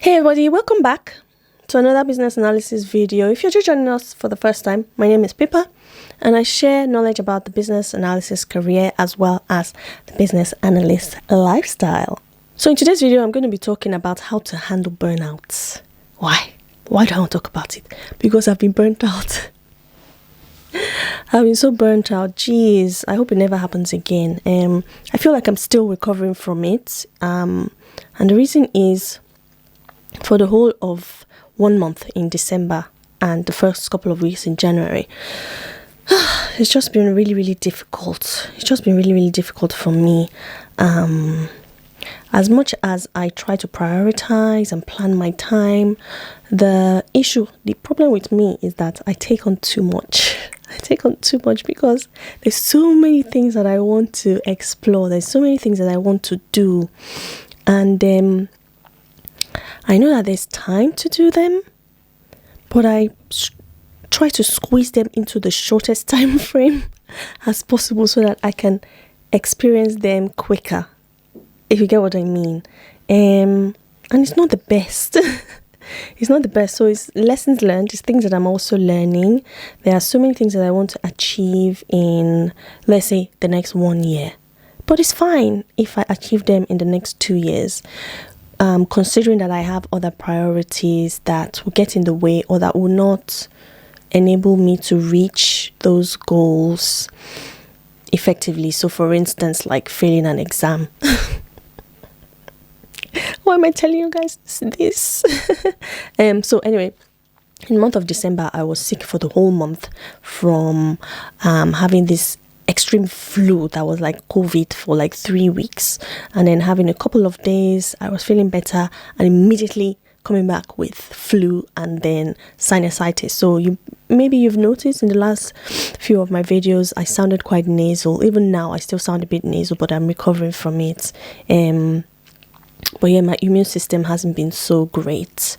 Hey everybody, welcome back to another business analysis video. If you're just joining us for the first time, my name is Pippa and I share knowledge about the business analysis career as well as the business analyst lifestyle. So in today's video, I'm going to be talking about how to handle burnout. Why? Why do I want to talk about it? Because I've been burnt out. I've been so burnt out. Jeez, I hope it never happens again. I feel like I'm still recovering from it. And the reason is, for the whole of 1 month in December and the first couple of weeks in January, it's just been really difficult. It's just been really difficult for me. As much as I try to prioritize and plan my time, the problem with me is that I take on too much. I take on too much because there's so many things that I want to explore. There's so many things that I want to do. And I know that there's time to do them, but I try to squeeze them into the shortest time frame as possible so that I can experience them quicker, if you get what I mean. And it's not the best. It's not the best. So it's lessons learned. It's things that I'm also learning. There are so many things that I want to achieve in, let's say, the next 1 year. But it's fine if I achieve them in the next 2 years. Considering that I have other priorities that will get in the way or that will not enable me to reach those goals effectively. So for instance, like failing an exam. Why am I telling you guys this? So anyway, in the month of December, I was sick for the whole month from having this extreme flu that was like COVID for like 3 weeks, and then having a couple of days I was feeling better and immediately coming back with flu and then sinusitis. So maybe you've noticed in the last few of my videos I sounded quite nasal. Even now I still sound a bit nasal, but I'm recovering from it. But yeah, my immune system hasn't been so great,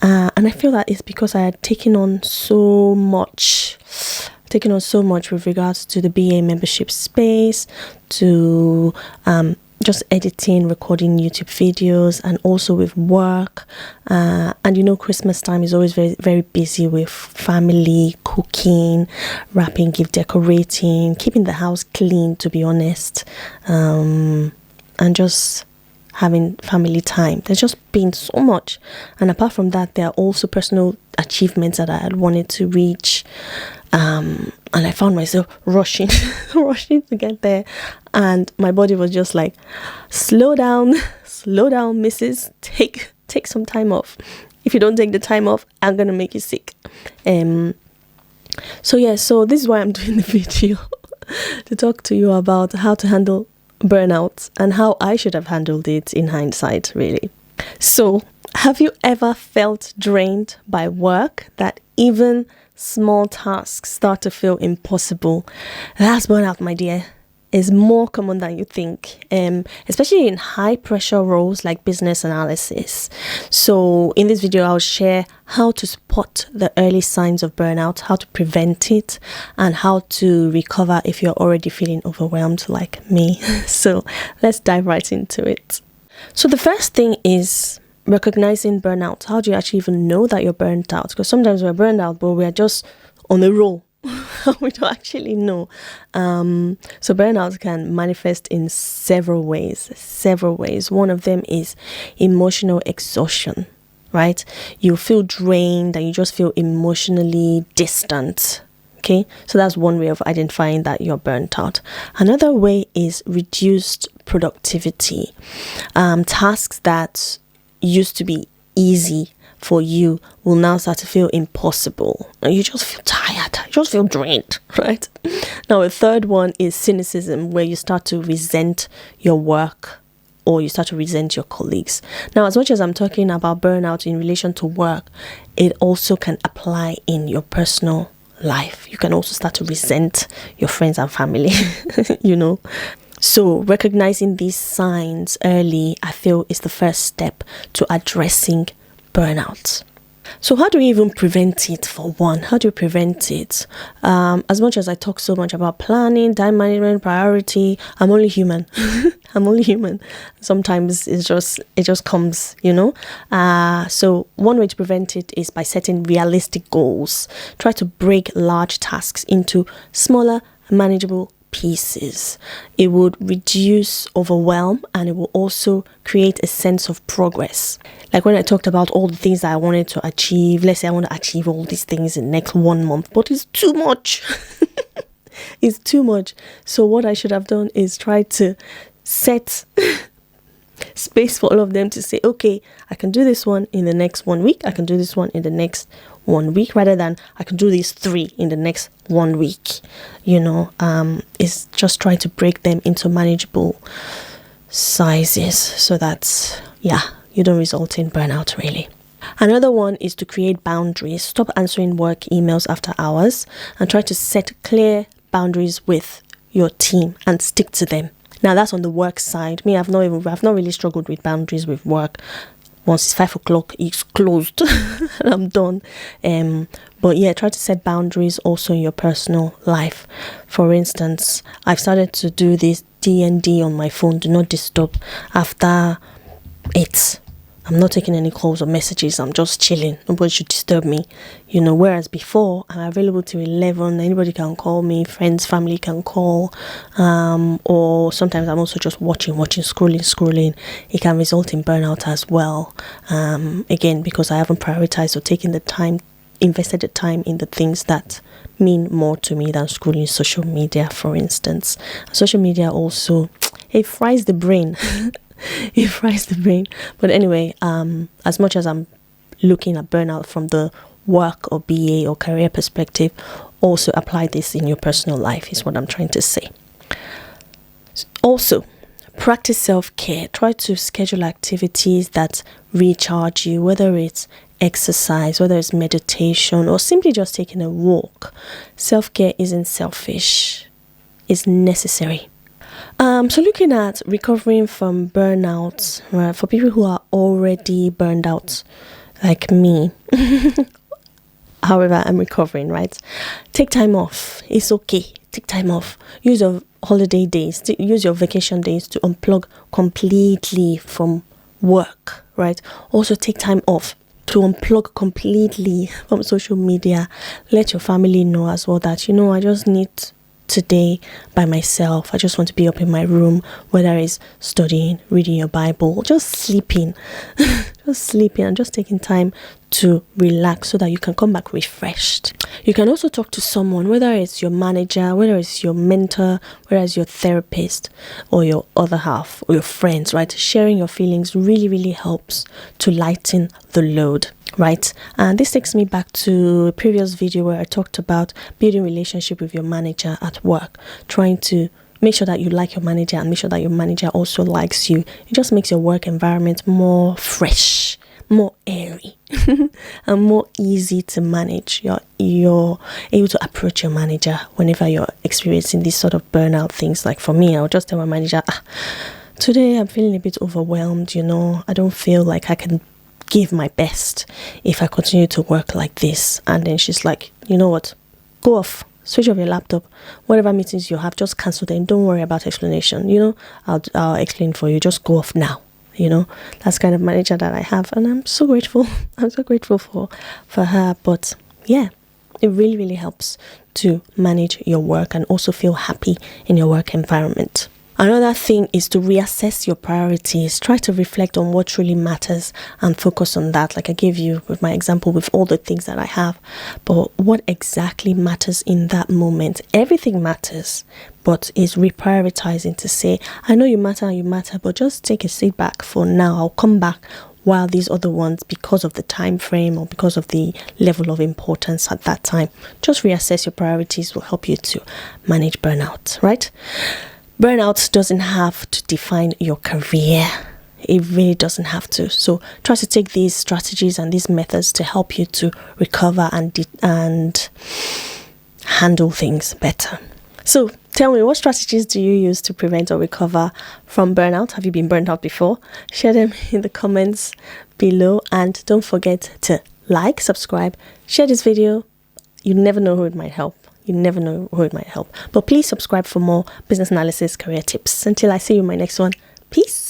and I feel that it's because I had taken on so much with regards to the BA membership space, to just editing, recording YouTube videos, and also with work. And Christmas time is always very busy with family, cooking, wrapping, gift decorating, keeping the house clean, to be honest, and just having family time. There's just been so much. And apart from that, there are also personal achievements that I had wanted to reach. And I found myself rushing to get there. And my body was just like, slow down, missus. Take some time off. If you don't take the time off, I'm going to make you sick. So this is why I'm doing the video, to talk to you about how to handle burnout and how I should have handled it in hindsight, really. So, have you ever felt drained by work that even small tasks start to feel impossible? That's burnout, my dear. Is more common than you think, especially in high pressure roles like business analysis. So in this video, I'll share how to spot the early signs of burnout, how to prevent it, and how to recover if you're already feeling overwhelmed like me. So let's dive right into it. So the first thing is recognizing burnout. How do you actually even know that you're burnt out? Because sometimes we're burned out, but we're just on the roll. We don't actually know. So burnout can manifest in several ways. One of them is emotional exhaustion, right? You feel drained and you just feel emotionally distant. Okay, so that's one way of identifying that you're burnt out. Another way is reduced productivity. Tasks that used to be easy for you will now start to feel impossible. And you just feel tired. You just feel drained, right? Now, a third one is cynicism, where you start to resent your work or you start to resent your colleagues. Now, as much as I'm talking about burnout in relation to work, it also can apply in your personal life. You can also start to resent your friends and family, So recognizing these signs early, I feel, is the first step to addressing burnout. So how do we even prevent it, for one? How do you prevent it? As much as I talk so much about planning, time management, priority, I'm only human. I'm only human. Sometimes it just comes, So one way to prevent it is by setting realistic goals. Try to break large tasks into smaller, manageable pieces. It would reduce overwhelm, and it will also create a sense of progress. Like when I talked about all the things that I wanted to achieve, let's say I want to achieve all these things in the next 1 month, but it's too much. It's too much. So what I should have done is try to set space for all of them to say, okay, I can do this one in the next 1 week. I can do this one in the next 1 week, rather than I can do these 3 in the next 1 week. It's just trying to break them into manageable sizes so that, you don't result in burnout, really. Another one is to create boundaries. Stop answering work emails after hours and try to set clear boundaries with your team and stick to them. Now that's on the work side. Me, I've not really struggled with boundaries with work. Once it's 5 o'clock, it's closed and I'm done. But yeah, try to set boundaries also in your personal life. For instance, I've started to do this D&D on my phone, do not disturb, after 8. I'm not taking any calls or messages. I'm just chilling. Nobody should disturb me. Whereas before, I'm available till 11. Anybody can call me. Friends, family can call. Or sometimes I'm also just watching, scrolling. It can result in burnout as well. Again, because I haven't prioritized or taken the time, invested the time in the things that mean more to me than scrolling social media, for instance. Social media also, it fries the brain. It fries the brain. But anyway, as much as I'm looking at burnout from the work or BA or career perspective, also apply this in your personal life is what I'm trying to say. Also, practice self-care. Try to schedule activities that recharge you, whether it's exercise, whether it's meditation, or simply just taking a walk. Self-care isn't selfish. It's necessary. So looking at recovering from burnout, right, for people who are already burned out, like me, however, I'm recovering, right? Take time off. It's okay. Take time off. Use your holiday days, use your vacation days to unplug completely from work, right? Also take time off to unplug completely from social media. Let your family know as well that, I just need today by myself. I just want to be up in my room, whether it's studying, reading your Bible, just sleeping, and just taking time to relax so that you can come back refreshed. You can also talk to someone, whether it's your manager, whether it's your mentor, whether it's your therapist or your other half or your friends, right? Sharing your feelings really, really helps to lighten the load. Right, and this takes me back to a previous video where I talked about building relationship with your manager at work, trying to make sure that you like your manager and make sure that your manager also likes you. It just makes your work environment more fresh, more airy, and more easy to manage. You're able to approach your manager whenever you're experiencing these sort of burnout things. Like for me, I'll just tell my manager, today I'm feeling a bit overwhelmed, I don't feel like I can give my best if I continue to work like this. And then she's like, you know what, go off, switch off your laptop, whatever meetings you have, just cancel them, don't worry about explanation, I'll explain for you, just go off now. That's kind of manager that I have, and I'm so grateful. I'm so grateful for her. But yeah, it really, really helps to manage your work and also feel happy in your work environment. Another thing is to reassess your priorities. Try to reflect on what truly matters and focus on that. Like I gave you with my example with all the things that I have. But what exactly matters in that moment? Everything matters, but is reprioritizing to say, I know you matter, but just take a seat back for now. I'll come back while these other ones, because of the time frame or because of the level of importance at that time. Just reassess your priorities will help you to manage burnout, right? Burnout doesn't have to define your career. It really doesn't have to. So try to take these strategies and these methods to help you to recover and handle things better. So tell me, what strategies do you use to prevent or recover from burnout? Have you been burnt out before? Share them in the comments below, and don't forget to like, subscribe, share this video. You never know who it might help. You never know who it might help. But please subscribe for more business analysis career tips. Until I see you in my next one. Peace.